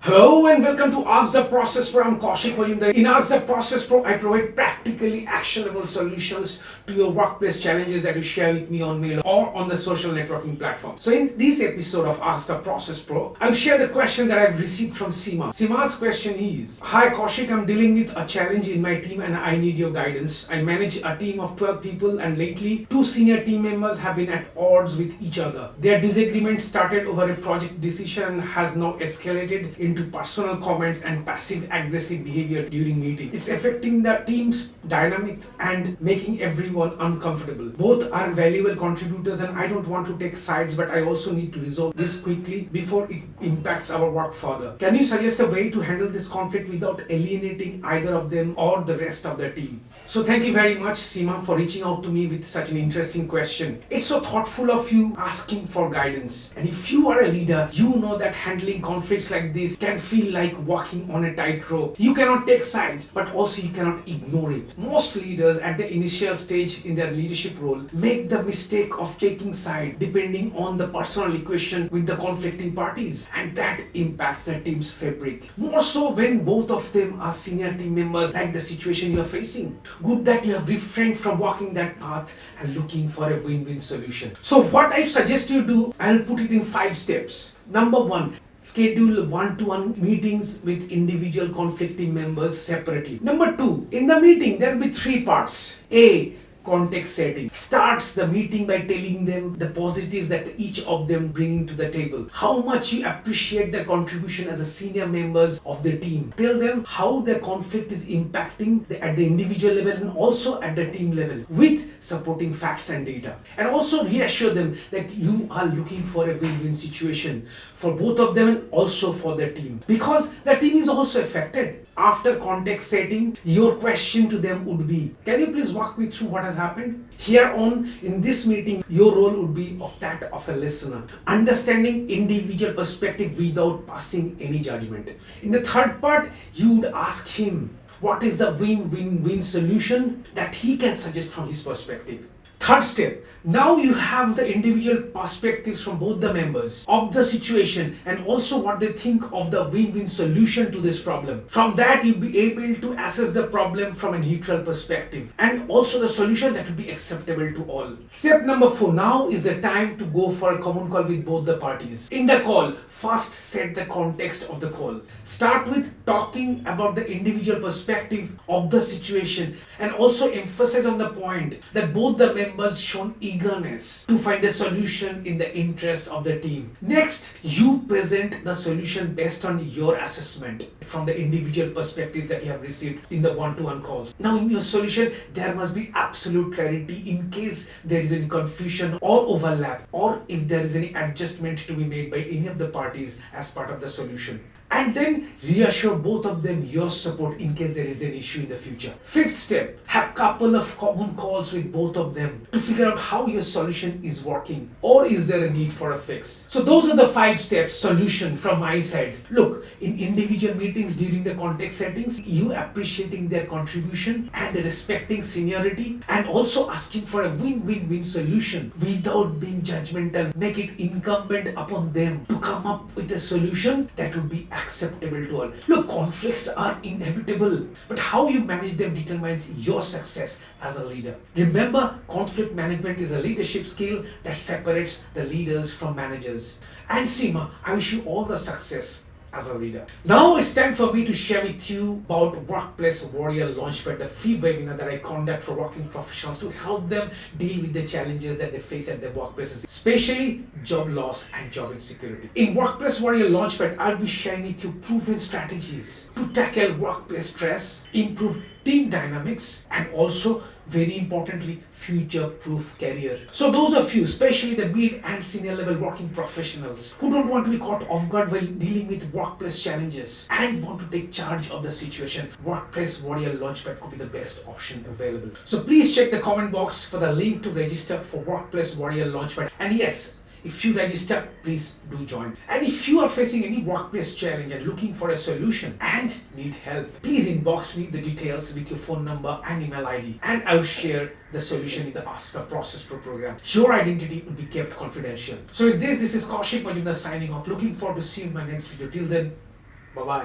Hello and welcome to Ask the Process Pro. I'm Kaushik Majumdar. In Ask the Process Pro, I provide practically actionable solutions to your workplace challenges that you share with me on mail or on the social networking platform. So in this episode of Ask the Process Pro, I'll share the question that I've received from Seema. Seema's question is, Hi Kaushik, I'm dealing with a challenge in my team and I need your guidance. I manage a team of 12 people and lately 2 senior team members have been at odds with each other. Their disagreement started over a project decision and has now escalated into personal comments and passive aggressive behavior during meetings. It's affecting the team's dynamics and making everyone uncomfortable. Both are valuable contributors and I don't want to take sides, but I also need to resolve this quickly before it impacts our work further. Can you suggest a way to handle this conflict without alienating either of them or the rest of the team? So thank you very much, Seema, for reaching out to me with such an interesting question. It's so thoughtful of you asking for guidance. And if you are a leader, you know that handling conflicts like this can feel like walking on a tightrope. You cannot take sides, but also you cannot ignore it. Most leaders at the initial stage in their leadership role make the mistake of taking side depending on the personal equation with the conflicting parties, and that impacts the team's fabric. More so when both of them are senior team members, like the situation you are facing. Good that you have refrained from walking that path and looking for a win-win solution. So what I suggest you do, I'll put it in 5 steps. Number 1, schedule one-to-one meetings with individual conflicting members separately. Number 2, in the meeting there will be 3 parts. A, context setting. Starts the meeting by telling them the positives that each of them bringing to the table. How much you appreciate their contribution as a senior members of the team. Tell them how their conflict is impacting at the individual level and also at the team level with supporting facts and data. And also reassure them that you are looking for a win-win situation for both of them and also for their team. Because the team is also affected. After context setting, your question to them would be, can you please walk me through what has happened? Here on, in this meeting, your role would be of that of a listener, understanding individual perspective without passing any judgment. In the third part, you would ask him, what is the win-win-win solution that he can suggest from his perspective? Third step, now you have the individual perspectives from both the members of the situation and also what they think of the win-win solution to this problem. From that, you'll be able to assess the problem from a neutral perspective and also the solution that will be acceptable to all. Step number 4, now is the time to go for a common call with both the parties. In the call, first set the context of the call. Start with talking about the individual perspective of the situation and also emphasize on the point that both the members shown eagerness to find a solution in the interest of the team. Next, you present the solution based on your assessment from the individual perspective that you have received in the one-to-one calls. Now in your solution, there must be absolute clarity in case there is any confusion or overlap or if there is any adjustment to be made by any of the parties as part of the solution. And then reassure both of them your support in case there is an issue in the future. Fifth step, have couple of common calls with both of them to figure out how your solution is working or is there a need for a fix. So those are the 5 steps solution from my side. Look, in individual meetings during the context settings, you appreciating their contribution and respecting seniority and also asking for a win-win-win solution without being judgmental. Make it incumbent upon them to come up with a solution that would be acceptable to all. Look, conflicts are inevitable, but how you manage them determines your success as a leader. Remember, conflict management is a leadership skill that separates the leaders from managers. And Seema, I wish you all the success as a leader. Now it's time for me to share with you about Workplace Warrior Launchpad, the free webinar that I conduct for working professionals to help them deal with the challenges that they face at their workplaces, especially job loss and job insecurity. In Workplace Warrior Launchpad, I'll be sharing with you proven strategies to tackle workplace stress, improve team dynamics, and also very importantly, future-proof career. So those of you, especially the mid and senior level working professionals who don't want to be caught off guard while dealing with workplace challenges and want to take charge of the situation, Workplace Warrior Launchpad could be the best option available. So please check the comment box for the link to register for Workplace Warrior Launchpad. And yes, if you register, please do join. And if you are facing any workplace challenge and looking for a solution and need help, please inbox me the details with your phone number and email ID, and I'll share the solution in the Ask the Process Pro program. Your identity will be kept confidential. So with this is Kaushik Majumdar signing off. Looking forward to seeing you in my next video. Till then, Bye-bye.